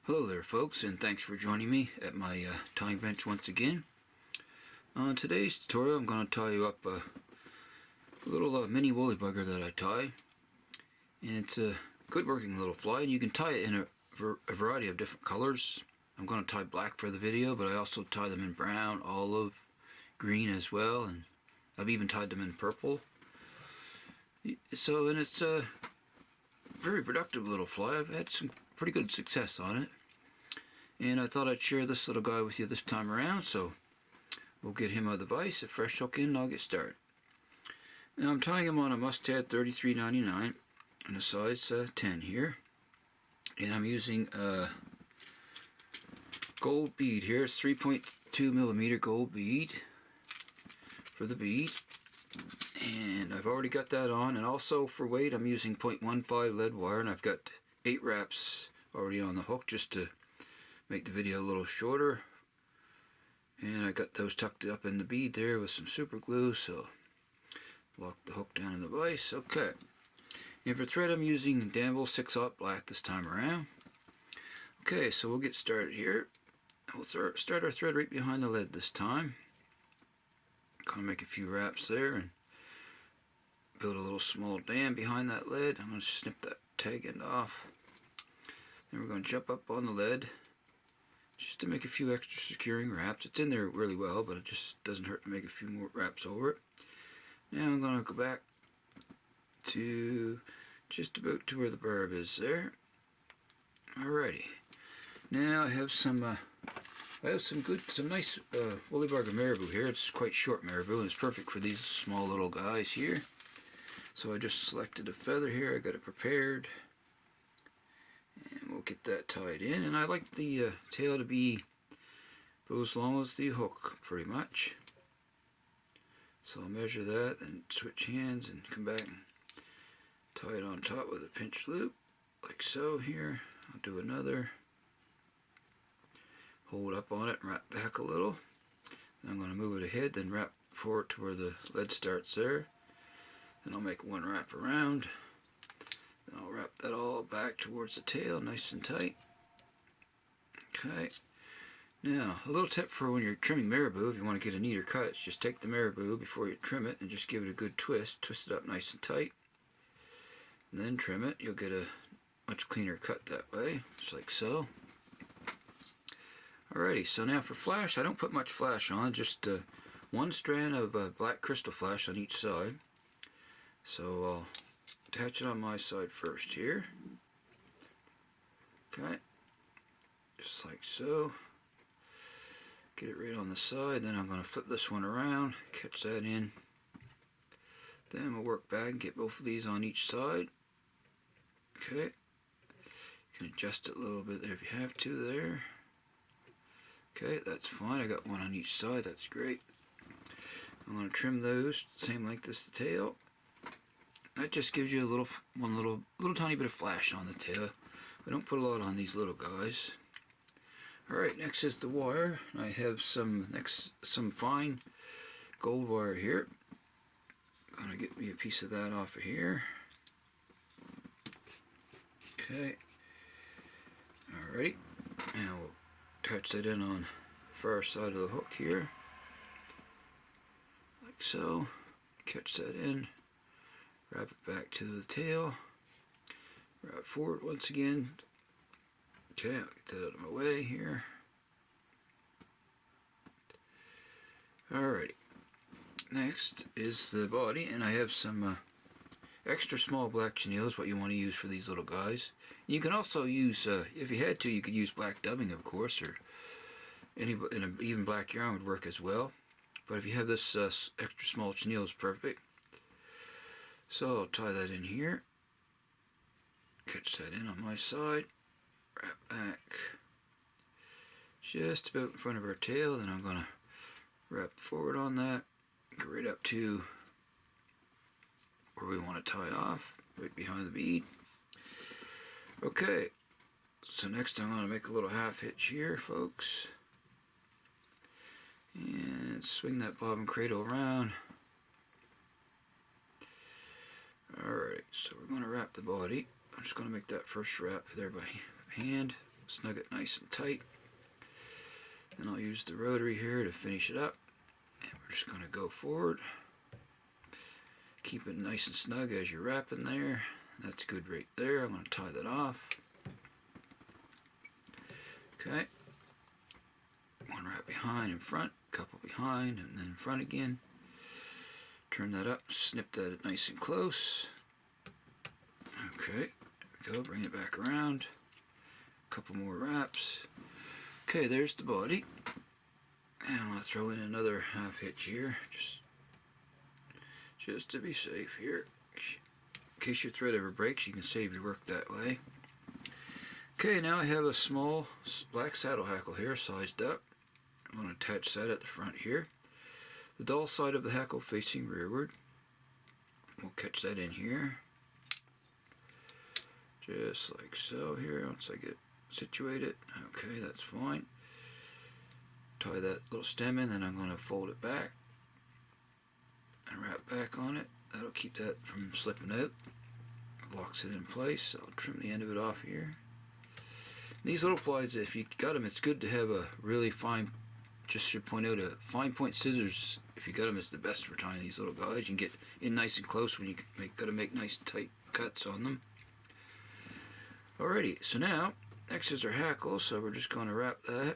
Hello there folks, and thanks for joining me at my tying bench once again. On today's tutorial I'm going to tie you up a little mini woolly bugger that I tie. And it's a good working little fly, and you can tie it in a variety of different colors. I'm going to tie black for the video, but I also tie them in brown, olive, green as well, and I've even tied them in purple. And it's a very productive little fly. I've had some pretty good success on it, and I thought I'd share this little guy with you this time around. So we'll get him out of the vise, a fresh hook in, and I'll get started. Now I'm tying him on a mustad 33.99 and a size 10 here, and I'm using a gold bead here. It's 3.2 millimeter gold bead for the bead, and I've already got that on. And also for weight I'm using 0.15 lead wire, and I've got 8 wraps already on the hook just to make the video a little shorter. And I got those tucked up in the bead there with some super glue, so lock the hook down in the vise. Okay, and for thread I'm using Danville 6/0 black this time around. Okay, so we'll get started here. We'll start our thread right behind the lead this time. Gonna make a few wraps there and build a little small dam behind that lead. I'm going to snip that tag end off. Then we're going to jump up on the lead just to make a few extra securing wraps. It's in there really well, but it just doesn't hurt to make a few more wraps over it. Now I'm going to go back to just about to where the barb is there. Alrighty. Now I have some nice woolly bugger marabou here. It's quite short marabou, and it's perfect for these small little guys here. So I just selected a feather here. I got it prepared, and we'll get that tied in. And I like the tail to be about as long as the hook, pretty much. So I'll measure that and switch hands and come back and tie it on top with a pinch loop, like so here. I'll do another. Hold up on it and wrap back a little. And I'm going to move it ahead, then wrap forward to where the lead starts there. Then I'll make one wrap around. Then I'll wrap that all back towards the tail, nice and tight. Okay. Now, a little tip for when you're trimming marabou, if you want to get a neater cut, is just take the marabou before you trim it and just give it a good twist. Twist it up nice and tight. And then trim it. You'll get a much cleaner cut that way, just like so. Alrighty, so now for flash, I don't put much flash on, just one strand of black crystal flash on each side. So I'll attach it on my side first here. Okay, just like so. Get it right on the side, then I'm going to flip this one around, catch that in. Then we'll work back and get both of these on each side. Okay, you can adjust it a little bit there if you have to there. Okay, that's fine. I got one on each side. That's great. I'm going to trim those same length as the tail. That just gives you a little tiny bit of flash on the tail. I don't put a lot on these little guys. Alright, next is the wire. I have some fine gold wire here. Gonna get me a piece of that off of here. Okay. Alrighty. Now we'll attach that in on the far side of the hook here, like so. Catch that in, wrap it back to the tail, wrap forward once again. Okay, I'll get that out of my way here. Alrighty, next is the body, and I have some extra small black chenille is what you want to use for these little guys. You can also use, if you had to, you could use black dubbing, of course, or even black yarn would work as well. But if you have this extra small chenille, it's perfect. So I'll tie that in here, catch that in on my side, wrap back just about in front of our tail. Then I'm going to wrap forward on that, go right up to where we want to tie off, right behind the bead. Okay, so next I'm going to make a little half hitch here, folks, and swing that bobbin cradle around. Alright, so we're going to wrap the body. I'm just going to make that first wrap there by hand. snug it nice and tight. And I'll use the rotary here to finish it up. And we're just going to go forward. Keep it nice and snug as you're wrapping there. That's good right there. I'm going to tie that off. Okay. One wrap behind and front, couple behind and then front again. Turn that up, snip that nice and close. Okay, there we go, bring it back around. Couple more wraps. Okay, there's the body. And I'm going to throw in another half hitch here, just to be safe here. In case your thread ever breaks, you can save your work that way. Okay, now I have a small black saddle hackle here, sized up. I'm going to attach that at the front here. The dull side of the hackle facing rearward. We'll catch that in here. Just like so here, once I get situated. Okay, that's fine. Tie that little stem in, then I'm going to fold it back and wrap back on it. That'll keep that from slipping out. Locks it in place. I'll trim the end of it off here. These little flies, if you got them, it's good to have a really fine, just should point out, a fine point scissors. If you got them, it's the best for tying these little guys. You can get in nice and close when you gotta make nice tight cuts on them. Alrighty, so now next is our hackle, so we're just going to wrap that.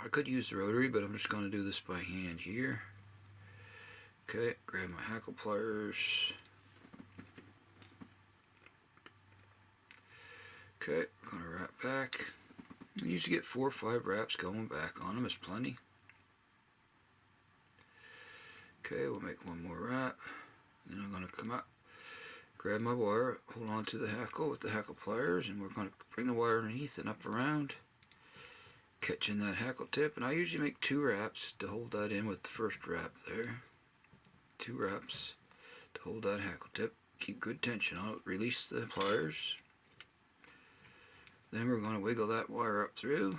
I could use the rotary, but I'm just going to do this by hand here. Okay, grab my hackle pliers. Okay, we're going to wrap back. I usually get 4 or 5 wraps going back on them, it's plenty. Okay, we'll make one more wrap. Then I'm going to come up, grab my wire, hold on to the hackle with the hackle pliers, and we're going to bring the wire underneath and up around, catching that hackle tip. And I usually make 2 wraps to hold that in with the first wrap there. 2 wraps to hold that hackle tip. Keep good tension on it. Release the pliers. Then we're going to wiggle that wire up through.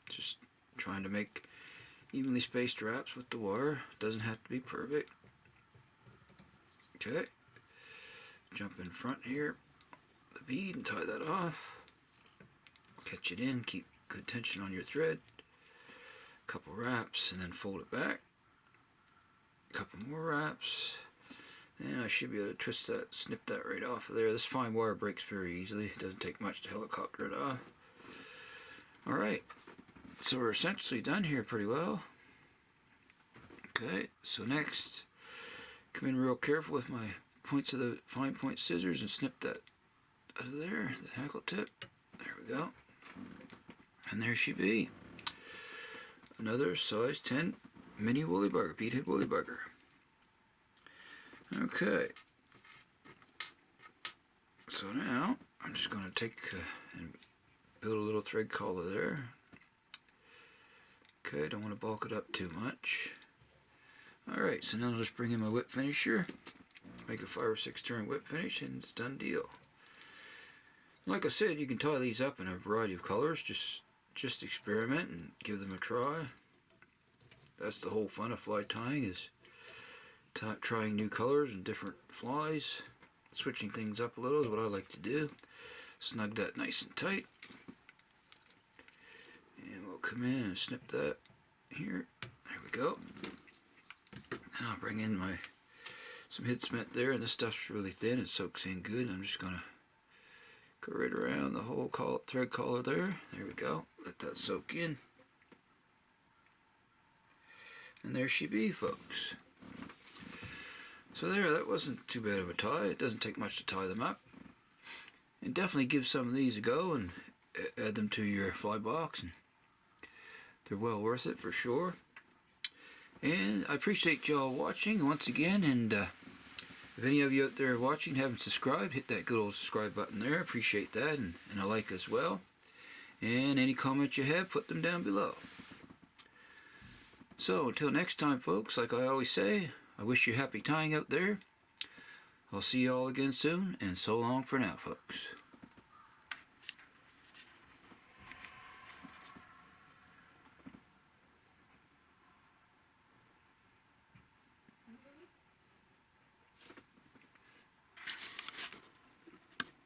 Just trying to make evenly spaced wraps with the wire. Doesn't have to be perfect. Okay. Jump in front here. The bead and tie that off. Catch it in. Keep good tension on your thread. Couple wraps and then fold it back. Couple more wraps. And I should be able to twist that, snip that right off of there. This fine wire breaks very easily. It doesn't take much to helicopter it off. Alright, so we're essentially done here pretty well. Okay, so next, come in real careful with my points of the fine point scissors and snip that out of there, the hackle tip. There we go. And there she be. Another size 10 mini woolly bugger, beadhead woolly bugger. Okay, so now I'm just going to take and build a little thread collar there. Okay, don't want to bulk it up too much. Alright, so now I'll just bring in my whip finisher, make a 5 or 6 turn whip finish, and it's done deal. Like I said, you can tie these up in a variety of colors. Just experiment and give them a try. That's the whole fun of fly tying, is trying new colors and different flies. Switching things up a little is what I like to do. Snug that nice and tight. And we'll come in and snip that here. There we go. And I'll bring in some hid cement there, and this stuff's really thin. It soaks in good. I'm just going to go right around the whole thread collar there. There we go. Let that soak in. And there she be, folks. So there, that wasn't too bad of a tie. It doesn't take much to tie them up. And definitely give some of these a go and add them to your fly box. And they're well worth it for sure. And I appreciate y'all watching once again. And if any of you out there watching haven't subscribed, hit that good old subscribe button there. Appreciate that, and a like as well. And any comments you have, put them down below. So until next time, folks, like I always say, I wish you happy tying out there. I'll see you all again soon, and so long for now, folks.